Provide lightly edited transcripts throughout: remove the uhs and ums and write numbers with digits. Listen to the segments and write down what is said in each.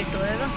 Fit होएगा।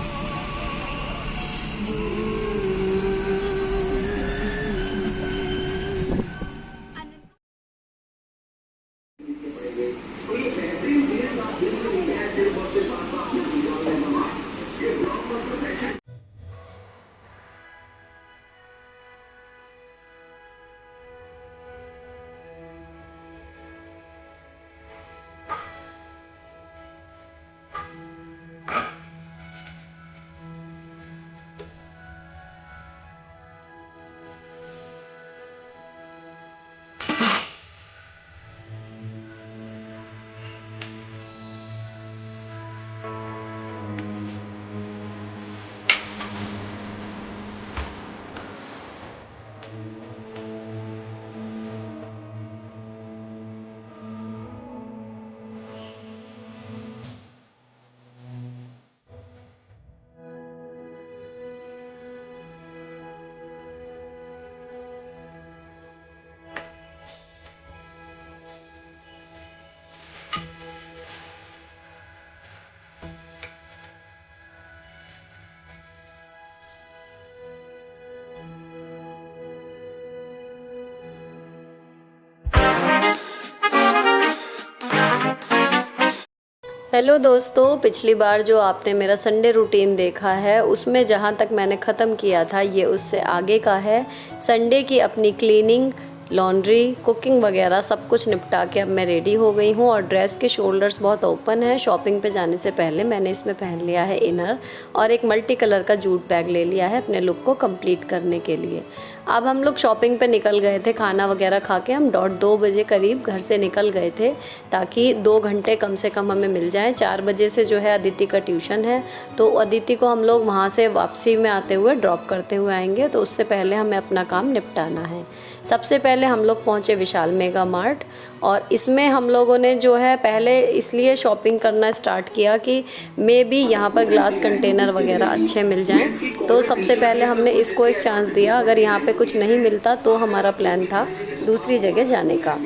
Hello दोस्तों, पिछली बार जो आपने मेरा संडे रूटीन देखा है उसमें जहाँ तक मैंने ख़त्म किया था ये उससे आगे का है। संडे की अपनी क्लीनिंग, लॉन्ड्री, कुकिंग वगैरह सब कुछ निपटा के अब मैं रेडी हो गई हूँ। और ड्रेस के शोल्डर्स बहुत ओपन है। शॉपिंग पे जाने से पहले मैंने इसमें पहन लिया है इनर और एक मल्टी कलर का जूट बैग ले लिया है अपने लुक को कंप्लीट करने के लिए। अब हम लोग शॉपिंग पे निकल गए थे। खाना वगैरह खा के हम 2 बजे करीब घर से निकल गए थे ताकि 2 घंटे कम से कम हमें मिल जाएं। 4 बजे से जो है अदिति का ट्यूशन है, तो अदिति को हम लोग वहाँ से वापसी में आते हुए ड्रॉप करते हुए आएंगे, तो उससे पहले हमें अपना काम निपटाना है। सबसे पहले हम लोग पहुँचे विशाल मेगा मार्ट और इसमें हम लोगों ने जो है पहले इसलिए शॉपिंग करना स्टार्ट किया कि मे बी यहाँ पर ग्लास कंटेनर वगैरह अच्छे मिल जाएं। तो सबसे पहले हमने इसको एक चांस दिया। अगर यहाँ पे कुछ नहीं मिलता तो हमारा प्लान था दूसरी जगह जाने का।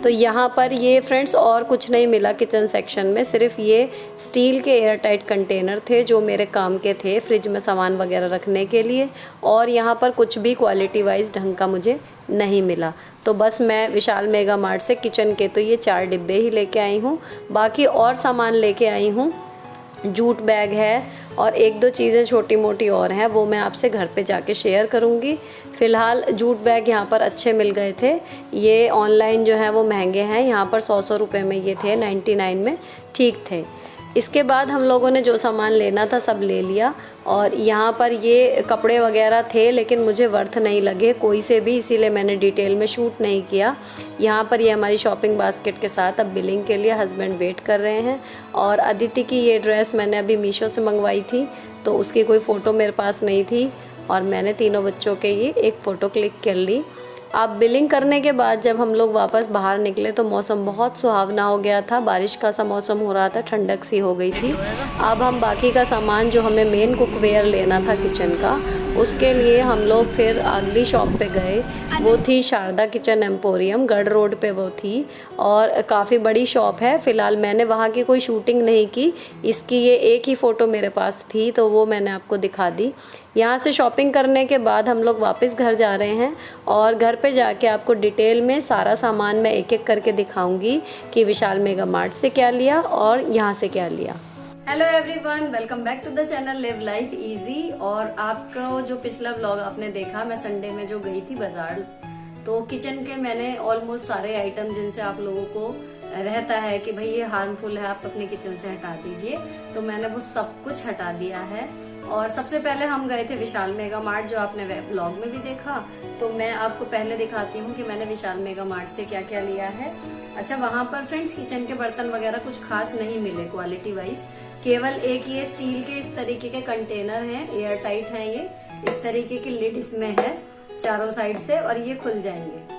तो यहाँ पर ये फ्रेंड्स और कुछ नहीं मिला किचन सेक्शन में, सिर्फ ये स्टील के एयर टाइट कंटेनर थे जो मेरे काम के थे फ्रिज में सामान वगैरह रखने के लिए। और यहाँ पर कुछ भी क्वालिटी वाइज ढंग का मुझे नहीं मिला। तो बस मैं विशाल मेगा मार्ट से किचन के तो ये 4 डिब्बे ही लेके आई हूँ। बाकी और सामान लेके आई हूँ, जूट बैग है और 1-2 चीज़ें छोटी मोटी और हैं, वो मैं आपसे घर पे जाके शेयर करूँगी। फ़िलहाल जूट बैग यहाँ पर अच्छे मिल गए थे। ये ऑनलाइन जो है वो महंगे हैं, यहाँ पर 100 रुपये में ये थे, 99 में ठीक थे। इसके बाद हम लोगों ने जो सामान लेना था सब ले लिया। और यहाँ पर ये कपड़े वगैरह थे लेकिन मुझे वर्थ नहीं लगे कोई से भी, इसीलिए मैंने डिटेल में शूट नहीं किया। यहाँ पर ये हमारी शॉपिंग बास्केट के साथ अब बिलिंग के लिए हस्बैंड वेट कर रहे हैं। और अदिति की ये ड्रेस मैंने अभी मीशो से मंगवाई थी, तो उसकी कोई फ़ोटो मेरे पास नहीं थी और मैंने तीनों बच्चों के ये एक फ़ोटो क्लिक कर ली। अब बिलिंग करने के बाद जब हम लोग वापस बाहर निकले तो मौसम बहुत सुहावना हो गया था, बारिश का सा मौसम हो रहा था, ठंडक सी हो गई थी। अब हम बाकी का सामान जो हमें मेन कुकवेयर लेना था किचन का, उसके लिए हम लोग फिर अगली शॉप पे गए। वो थी शारदा किचन एम्पोरियम, गढ़ रोड पे वो थी और काफ़ी बड़ी शॉप है। फ़िलहाल मैंने वहाँ की कोई शूटिंग नहीं की, इसकी ये एक ही फ़ोटो मेरे पास थी तो वो मैंने आपको दिखा दी। यहाँ से शॉपिंग करने के बाद हम लोग वापस घर जा रहे हैं और घर पे जाके आपको डिटेल में सारा सामान मैं एक एक करके दिखाऊंगी कि विशाल मेगा मार्ट से क्या लिया और यहाँ से क्या लिया। Hello everyone, welcome back to the channel live life easy. और आपका जो पिछला व्लॉग आपने देखा, मैं संडे में जो गई थी बाजार, तो किचन के मैंने ऑलमोस्ट सारे आइटम जिनसे आप लोगों को रहता है कि भाई ये हार्मफुल है आप अपने किचन से हटा दीजिए, तो मैंने वो सब कुछ हटा दिया है। और सबसे पहले हम गए थे विशाल मेगा मार्ट, जो आपने व्लॉग में भी देखा। तो मैं आपको पहले दिखाती हूँ कि मैंने विशाल मेगा मार्ट से क्या क्या लिया है। अच्छा, वहाँ पर फ्रेंड्स किचन के बर्तन वगैरह कुछ खास नहीं मिले क्वालिटी वाइज, केवल एक ये स्टील के इस तरीके के कंटेनर हैं, एयर टाइट है ये, इस तरीके की लिड इसमें है चारों साइड से और ये खुल जाएंगे।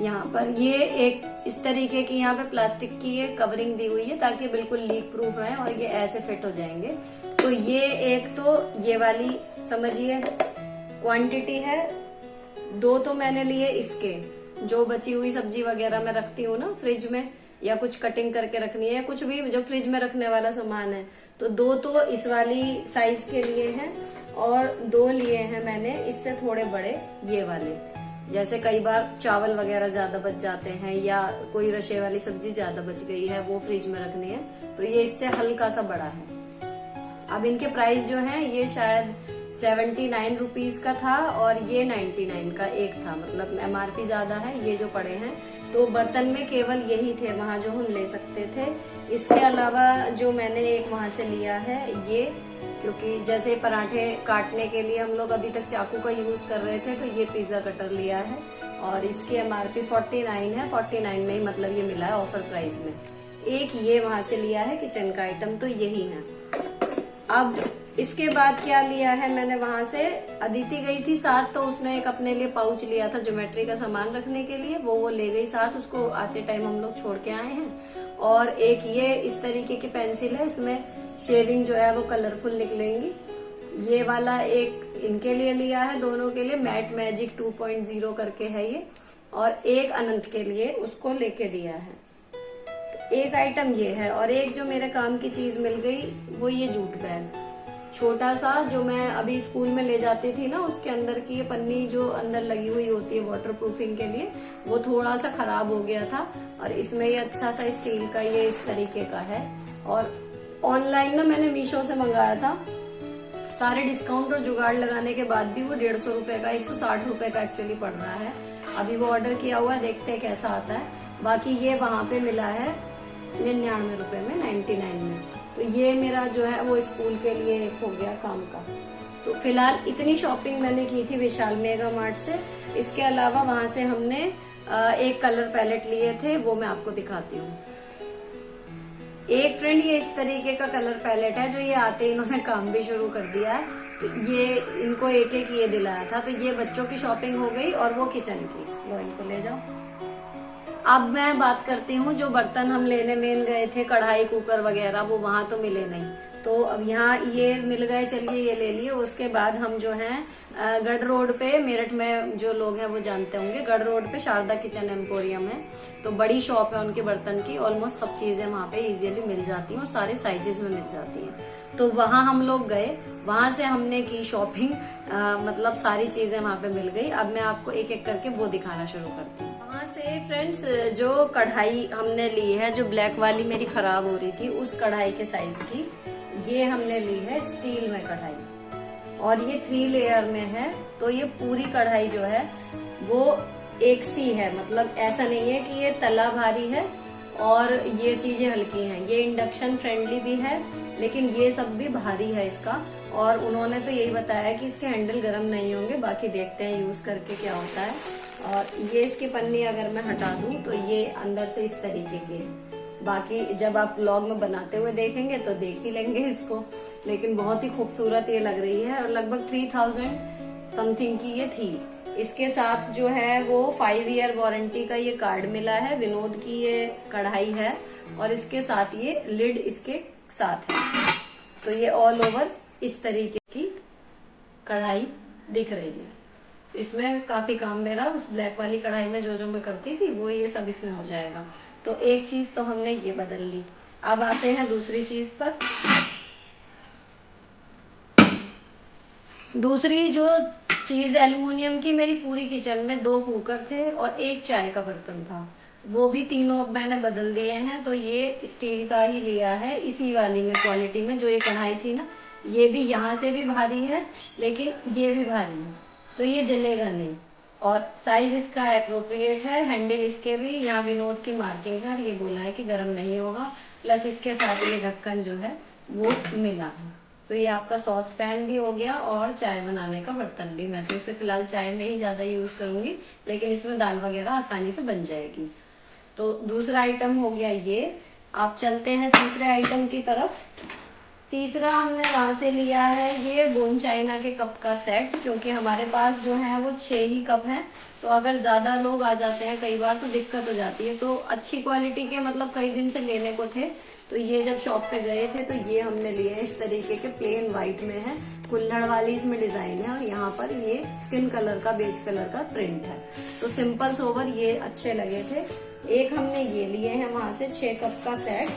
यहाँ पर ये एक इस तरीके की यहाँ पे प्लास्टिक की ये कवरिंग दी हुई है ताकि बिल्कुल लीक प्रूफ रहे और ये ऐसे फिट हो जाएंगे। तो ये एक तो ये वाली समझिए क्वांटिटी है। 2 तो मैंने लिए इसके, जो बची हुई सब्जी वगैरह मैं रखती हूँ ना फ्रिज में, या कुछ कटिंग करके रखनी है या कुछ भी जो फ्रिज में रखने वाला सामान है, तो 2 तो इस वाली साइज के लिए हैं और 2 लिए हैं मैंने इससे थोड़े बड़े ये वाले। जैसे कई बार चावल वगैरह ज्यादा बच जाते हैं या कोई रशे वाली सब्जी ज्यादा बच गई है, वो फ्रिज में रखनी है, तो ये इससे हल्का सा बड़ा है। अब इनके प्राइस जो है, ये शायद 79 रुपीज का था और ये 99 का एक था, मतलब MRP ज्यादा है ये जो पड़े हैं। तो बर्तन में केवल यही थे वहां जो हम ले सकते थे। इसके अलावा जो मैंने एक वहां से लिया है ये, क्योंकि जैसे पराठे काटने के लिए हम लोग अभी तक चाकू का यूज कर रहे थे, तो ये पिज्जा कटर लिया है और इसकी MRP 49 है। 49 में ही मतलब ये मिला है ऑफर प्राइस में। एक ये वहां से लिया है किचन का आइटम, तो यही है। अब इसके बाद क्या लिया है मैंने वहां से, अदिति गई थी साथ, तो उसने एक अपने लिए पाउच लिया था ज्योमेट्री का सामान रखने के लिए, वो ले गई साथ, उसको आते टाइम हम लोग छोड़ के आए हैं। और एक ये इस तरीके की पेंसिल है, इसमें शेविंग जो है वो कलरफुल निकलेंगी। ये वाला एक इनके लिए लिया है, दोनों के लिए, मैट मैजिक 2.0 करके है ये, और एक अनंत के लिए उसको लेके दिया है। तो एक आइटम ये है, और एक जो मेरे काम की चीज मिल गई वो ये जूट बैग, छोटा सा, जो मैं अभी स्कूल में ले जाती थी ना, उसके अंदर की ये पन्नी जो अंदर लगी हुई होती है वाटर प्रूफिंग के लिए, वो थोड़ा सा खराब हो गया था, और इसमें ये अच्छा सा स्टील का ये इस तरीके का है। और ऑनलाइन ना मैंने मीशो से मंगाया था, सारे डिस्काउंट और जुगाड़ लगाने के बाद भी वो 150 रुपए का, 160 रुपए का एक्चुअली पड़ रहा है। अभी वो ऑर्डर किया हुआ है, देखते हैं कैसा आता है। बाकी ये वहां पे मिला है 99 रुपए में, 99 में। तो ये मेरा जो है वो स्कूल के लिए एक हो गया काम का। तो फिलहाल इतनी शॉपिंग मैंने की थी विशाल मेगा मार्ट से। इसके अलावा वहां से हमने एक कलर पैलेट लिए थे, वो मैं आपको दिखाती हूँ। एक फ्रेंड ये इस तरीके का कलर पैलेट है, जो ये आते ही इन्होंने काम भी शुरू कर दिया है। तो ये इनको एक एक ये दिलाया था, तो ये बच्चों की शॉपिंग हो गई और वो किचन की। लो इनको ले जाओ। अब मैं बात करती हूँ, जो बर्तन हम लेने मेन गए थे, कढ़ाई कुकर वगैरह, वो वहां तो मिले नहीं, तो अब यहाँ ये मिल गए, चलिए ये ले लिए। उसके बाद हम जो है गढ़ रोड पे, मेरठ में जो लोग हैं वो जानते होंगे, गढ़ रोड पे शारदा किचन एम्पोरियम है, तो बड़ी शॉप है उनके बर्तन की। ऑलमोस्ट सब चीजें वहां पे इजीली मिल जाती हैं और सारे साइजेस में मिल जाती हैं। तो वहां हम लोग गए, वहां से हमने की शॉपिंग, मतलब सारी चीजें वहां पे मिल गई। अब मैं आपको एक एक करके वो दिखाना शुरू करती हूँ। वहां से फ्रेंड्स जो कढ़ाई हमने ली है, जो ब्लैक वाली मेरी खराब हो रही थी, उस कढ़ाई के साइज की ये हमने ली है स्टील में कढ़ाई, और ये 3 लेयर में है। तो ये पूरी कढ़ाई जो है वो एक सी है, मतलब ऐसा नहीं है कि ये तला भारी है और ये चीजें हल्की हैं। ये इंडक्शन फ्रेंडली भी है, लेकिन ये सब भी भारी है इसका। और उन्होंने तो यही बताया कि इसके हैंडल गर्म नहीं होंगे, बाकी देखते हैं यूज करके क्या होता है। और ये इसकी पन्नी अगर मैं हटा दूं तो ये अंदर से इस तरीके की है। बाकी जब आप व्लॉग में बनाते हुए देखेंगे तो देख ही लेंगे इसको, लेकिन बहुत ही खूबसूरत ये लग रही है। और लगभग 3000 समथिंग की ये थी। इसके साथ जो है वो 5 ईयर वारंटी का ये कार्ड मिला है। विनोद की ये कढ़ाई है और इसके साथ ये लिड इसके साथ है। तो ये ऑल ओवर इस तरीके की कढ़ाई दिख रही है। इसमें काफी काम मेरा उस ब्लैक वाली कढ़ाई में जो मैं करती थी वो ये सब इसमें हो जाएगा। तो एक चीज तो हमने ये बदल ली। अब आते हैं दूसरी चीज पर। दूसरी जो चीज एल्युमिनियम की, मेरी पूरी किचन में 2 कुकर थे और एक चाय का बर्तन था, वो भी तीनों अब मैंने बदल दिए हैं। तो ये स्टील का ही लिया है, इसी वाली में क्वालिटी में। जो ये कढ़ाई थी ना, ये भी यहाँ से भी भारी है, लेकिन ये भी भारी है, तो ये जलेगा नहीं। और साइज इसका एप्रोप्रिएट है। हैंडल इसके भी यहाँ विनोद की मार्किंग है, ये बोला है कि गर्म नहीं होगा। प्लस इसके साथ ये ढक्कन जो है वो मिला है। तो ये आपका सॉस पैन भी हो गया और चाय बनाने का बर्तन भी। मैं तो इसे फिलहाल चाय में ही ज्यादा यूज करूंगी, लेकिन इसमें दाल वगैरह आसानी से बन जाएगी। तो दूसरा आइटम हो गया ये। आप चलते हैं तीसरे आइटम की तरफ। तीसरा हमने वहां से लिया है ये बोन चाइना के कप का सेट, क्योंकि हमारे पास जो है वो 6 ही कप हैं। तो अगर ज्यादा लोग आ जाते हैं कई बार तो दिक्कत हो जाती है। तो अच्छी क्वालिटी के, मतलब कई दिन से लेने को थे, तो ये जब शॉप पे गए थे तो ये हमने लिए हैं। इस तरीके के प्लेन व्हाइट में है, कुल्हड़ वाली इसमें डिजाइन है, और यहाँ पर ये स्किन कलर का, बेज कलर का प्रिंट है। तो सिंपल सोबर ये अच्छे लगे थे। एक हमने ये लिए हैं वहां से 6 कप का सेट।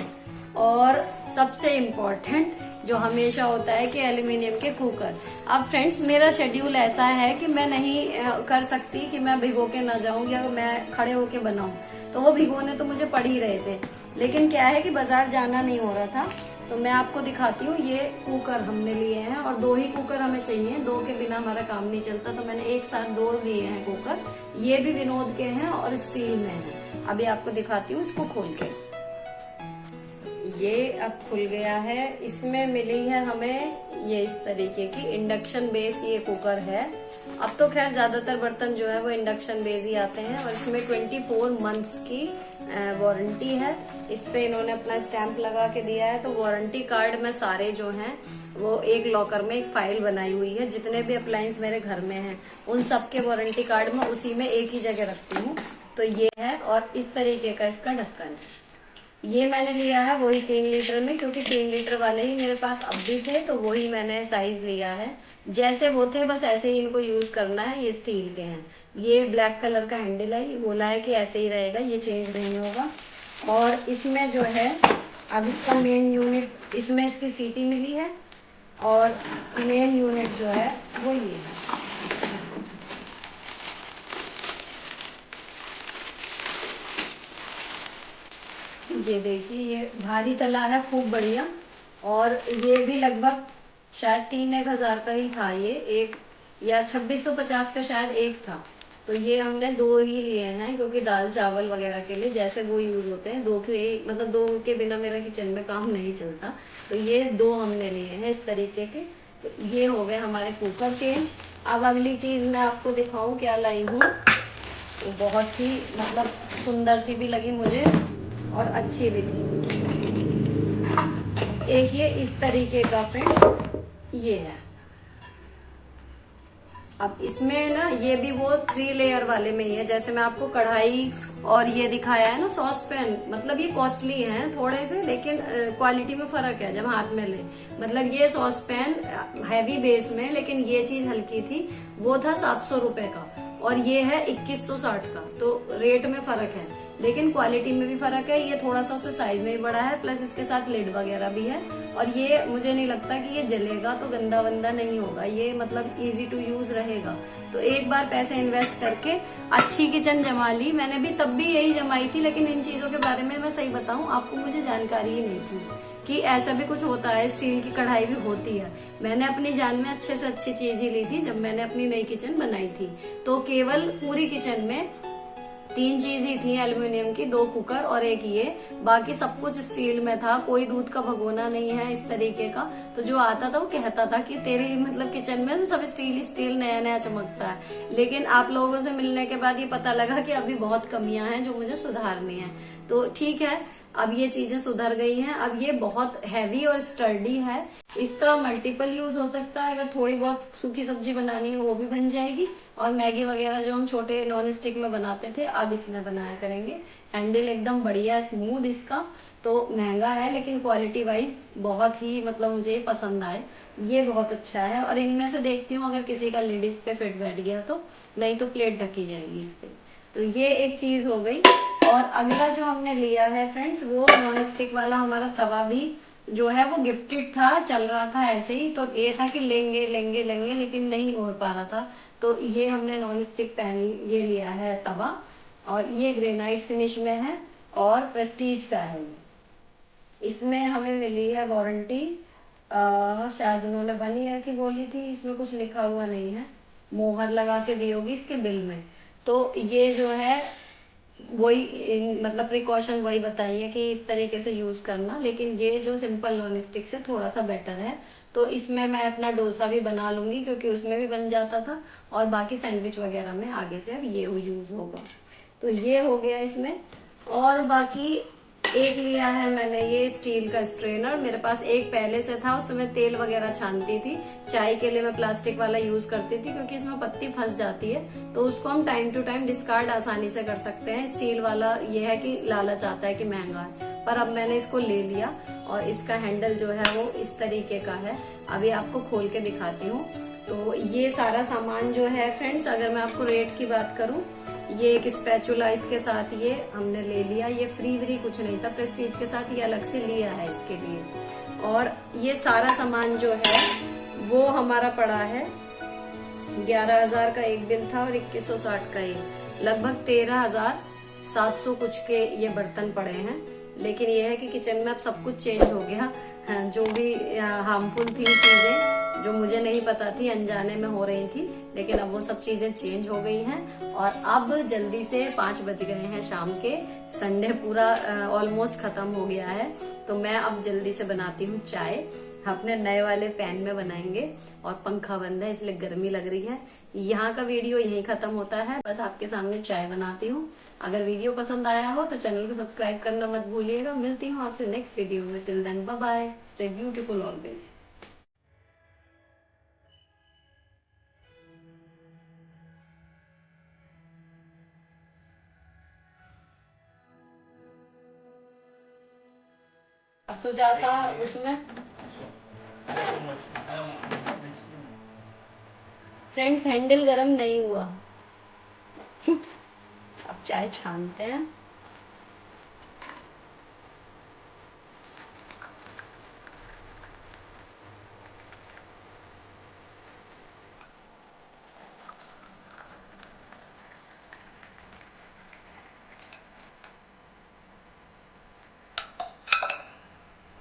और सबसे इम्पोर्टेंट जो हमेशा होता है कि एल्यूमिनियम के कुकर। अब फ्रेंड्स मेरा शेड्यूल ऐसा है कि मैं नहीं कर सकती कि मैं भिगो के ना जाऊं या मैं खड़े होके बनाऊं, तो वो भिगोने तो मुझे पड़ ही रहे थे। लेकिन क्या है कि बाजार जाना नहीं हो रहा था, तो मैं आपको दिखाती हूँ। ये कुकर हमने लिए हैं और 2 ही कुकर हमें चाहिए, 2 के बिना हमारा काम नहीं चलता, तो मैंने एक साथ 2 लिए हैं कुकर। ये भी विनोद के हैं और स्टील में हैं। अभी आपको दिखाती हूँ इसको खोल के। ये अब खुल गया है। इसमें मिली है हमें ये इस तरीके की इंडक्शन बेस ये कुकर है। अब तो खैर ज्यादातर बर्तन जो है वो इंडक्शन बेस ही आते हैं और इसमें 24 मंथ्स की वारंटी है। इस पे इन्होंने अपना स्टैंप लगा के दिया है। तो वारंटी कार्ड में सारे जो हैं वो एक लॉकर में एक फाइल बनाई हुई है। जितने भी अप्लायंस मेरे घर में हैं उन सबके वारंटी कार्ड में उसी में एक ही जगह रखती हूँ। तो ये है और इस तरीके का इसका ढक्कन है। ये मैंने लिया है वही 3 लीटर में, क्योंकि 3 लीटर वाले ही मेरे पास अब भी थे, तो वही मैंने साइज लिया है। जैसे वो थे बस ऐसे ही इनको यूज करना है। ये स्टील के हैं। ये ब्लैक कलर का हैंडल है। ये बोला है कि ऐसे ही रहेगा, ये चेंज नहीं होगा। और इसमें जो है अब इसका मेन यूनिट, इसमें इसकी सीटी मिली है और मेन यूनिट जो है वो ये है। ये देखिए, ये भारी तला है खूब बढ़िया। और ये भी लगभग शायद 3-1 हजार का ही था। ये एक या 2650 का शायद एक था। तो ये हमने 2 ही लिए हैं, क्योंकि दाल चावल वगैरह के लिए जैसे वो यूज होते हैं। 2 के मतलब 2 के बिना मेरा किचन में काम नहीं चलता। तो ये 2 हमने लिए हैं इस तरीके के। तो ये हो गए हमारे कुकर चेंज। अब अगली चीज मैं आपको दिखाऊं क्या लाई हूँ। वो बहुत ही मतलब सुंदर सी भी लगी मुझे और अच्छी भी थी। एक ये इस तरीके का फ्रेंड्स ये है। अब इसमें ना ये भी वो 3 लेयर वाले में ही है। जैसे मैं आपको कढ़ाई और ये दिखाया है ना सॉस पैन, मतलब ये कॉस्टली हैं थोड़े से, लेकिन क्वालिटी में फर्क है जब हाथ में ले। मतलब ये सॉस पैन हैवी बेस में, लेकिन ये चीज हल्की थी। वो था 700 रुपए का और ये है 2160 का। तो रेट में फर्क है, लेकिन क्वालिटी में भी फर्क है। ये थोड़ा सा उससे साइज में भी बड़ा है, प्लस इसके साथ लिड वगैरह भी है। और ये मुझे नहीं लगता कि ये जलेगा तो गंदा वंदा नहीं होगा। ये मतलब इजी टू यूज रहेगा। तो एक बार पैसे इन्वेस्ट करके अच्छी किचन जमा ली। मैंने भी तब भी यही जमाई थी, लेकिन इन चीजों के बारे में मैं सही बताऊं आपको, मुझे जानकारी ही नहीं थी कि ऐसा भी कुछ होता है। स्टील की कढ़ाई भी होती है। मैंने अपनी जान में अच्छे से अच्छी चीज ही ली थी जब मैंने अपनी नई किचन बनाई थी। तो केवल पूरी किचन में 3 चीज ही थी एल्युमिनियम की, 2 कुकर और एक ये। बाकी सब कुछ स्टील में था। कोई दूध का भगोना नहीं है इस तरीके का। तो जो आता था वो कहता था कि तेरी मतलब किचन में सब स्टील स्टील नया नया चमकता है। लेकिन आप लोगों से मिलने के बाद ये पता लगा कि अभी बहुत कमियां हैं जो मुझे सुधारनी है। तो ठीक है, अब ये चीजें सुधर गई हैं। अब ये बहुत हैवी और स्टर्डी है। इसका मल्टीपल यूज हो सकता है। अगर थोड़ी बहुत सूखी सब्जी बनानी हो वो भी बन जाएगी। और मैगी वगैरह जो हम छोटे नॉन स्टिक में बनाते थे अब इसमें बनाया करेंगे। हैंडल एकदम बढ़िया स्मूथ इसका। तो महंगा है लेकिन क्वालिटी वाइज बहुत ही मतलब मुझे पसंद आए। ये बहुत अच्छा है। और इनमें से देखती हूँ अगर किसी का लेडीज पे फिट बैठ गया तो, नहीं तो प्लेट ढकी जाएगी इस पे। तो ये एक चीज हो गई। और अगला जो हमने लिया है फ्रेंड्स वो नॉन स्टिक वाला हमारा तवा भी जो है वो गिफ्टेड था, चल रहा था ऐसे ही। तो ये था कि लेंगे लेंगे लेंगे, लेकिन नहीं हो पा रहा था। तो ये हमने नॉन स्टिक पैन ये लिया है तवा, और ये ग्रेनाइट फिनिश में है और प्रेस्टीज का है। इसमें हमें मिली है वारंटी, शायद उन्होंने 1 ईयर की बोली थी। इसमें कुछ लिखा हुआ नहीं है, मोहर लगा के दी होगी इसके बिल में। तो ये जो है वही मतलब प्रिकॉशन वही बताइए कि इस तरीके से यूज करना। लेकिन ये जो सिंपल नॉन स्टिक से थोड़ा सा बेटर है। तो इसमें मैं अपना डोसा भी बना लूंगी क्योंकि उसमें भी बन जाता था। और बाकी सैंडविच वगैरह में आगे से अब ये यूज होगा। तो ये हो गया इसमें। और बाकी एक लिया है मैंने ये स्टील का स्ट्रेनर। मेरे पास एक पहले से था, उसमें तेल वगैरह छानती थी। चाय के लिए मैं प्लास्टिक वाला यूज करती थी क्योंकि इसमें पत्ती फंस जाती है। तो उसको हम टाइम टू टाइम डिस्कार्ड आसानी से कर सकते हैं। स्टील वाला ये है कि लालच आता है कि महंगा है, पर अब मैंने इसको ले लिया। और इसका हैंडल जो है वो इस तरीके का है। अभी आपको खोल के दिखाती हूँ। तो ये सारा सामान जो है फ्रेंड्स, अगर मैं आपको रेट की बात करूँ, ये एक स्पैचुला इसके साथ ये हमने ले लिया। ये फ्री व्री कुछ नहीं था, प्रेस्टीज के साथ ये अलग से लिया है इसके लिए। और ये सारा सामान जो है वो हमारा पड़ा है 11,000 का एक बिल था और 2160 का एक, लगभग 13,700 कुछ के ये बर्तन पड़े हैं। लेकिन ये है कि किचन में अब सब कुछ चेंज हो गया। हाँ, जो भी हार्मफुल थी चीजें जो मुझे नहीं पता थी, अनजाने में हो रही थी, लेकिन अब वो सब चीजें चेंज हो गई हैं। और अब जल्दी से 5 बज गए हैं शाम के, संडे पूरा ऑलमोस्ट खत्म हो गया है। तो मैं अब जल्दी से बनाती हूँ चाय, अपने नए वाले पैन में बनाएंगे और पंखा बंद है इसलिए गर्मी लग रही है। यहाँ का वीडियो यहीं खत्म होता है, बस आपके सामने चाय बनाती हूँ। अगर वीडियो पसंद आया हो तो चैनल को सब्सक्राइब करना मत भूलिएगा। मिलती हूँ आपसे नेक्स्ट वीडियो में। Till then bye bye, stay beautiful always. Sujata उसमें फ्रेंड्स हैंडल गरम नहीं हुआ। अब चाय छानते हैं।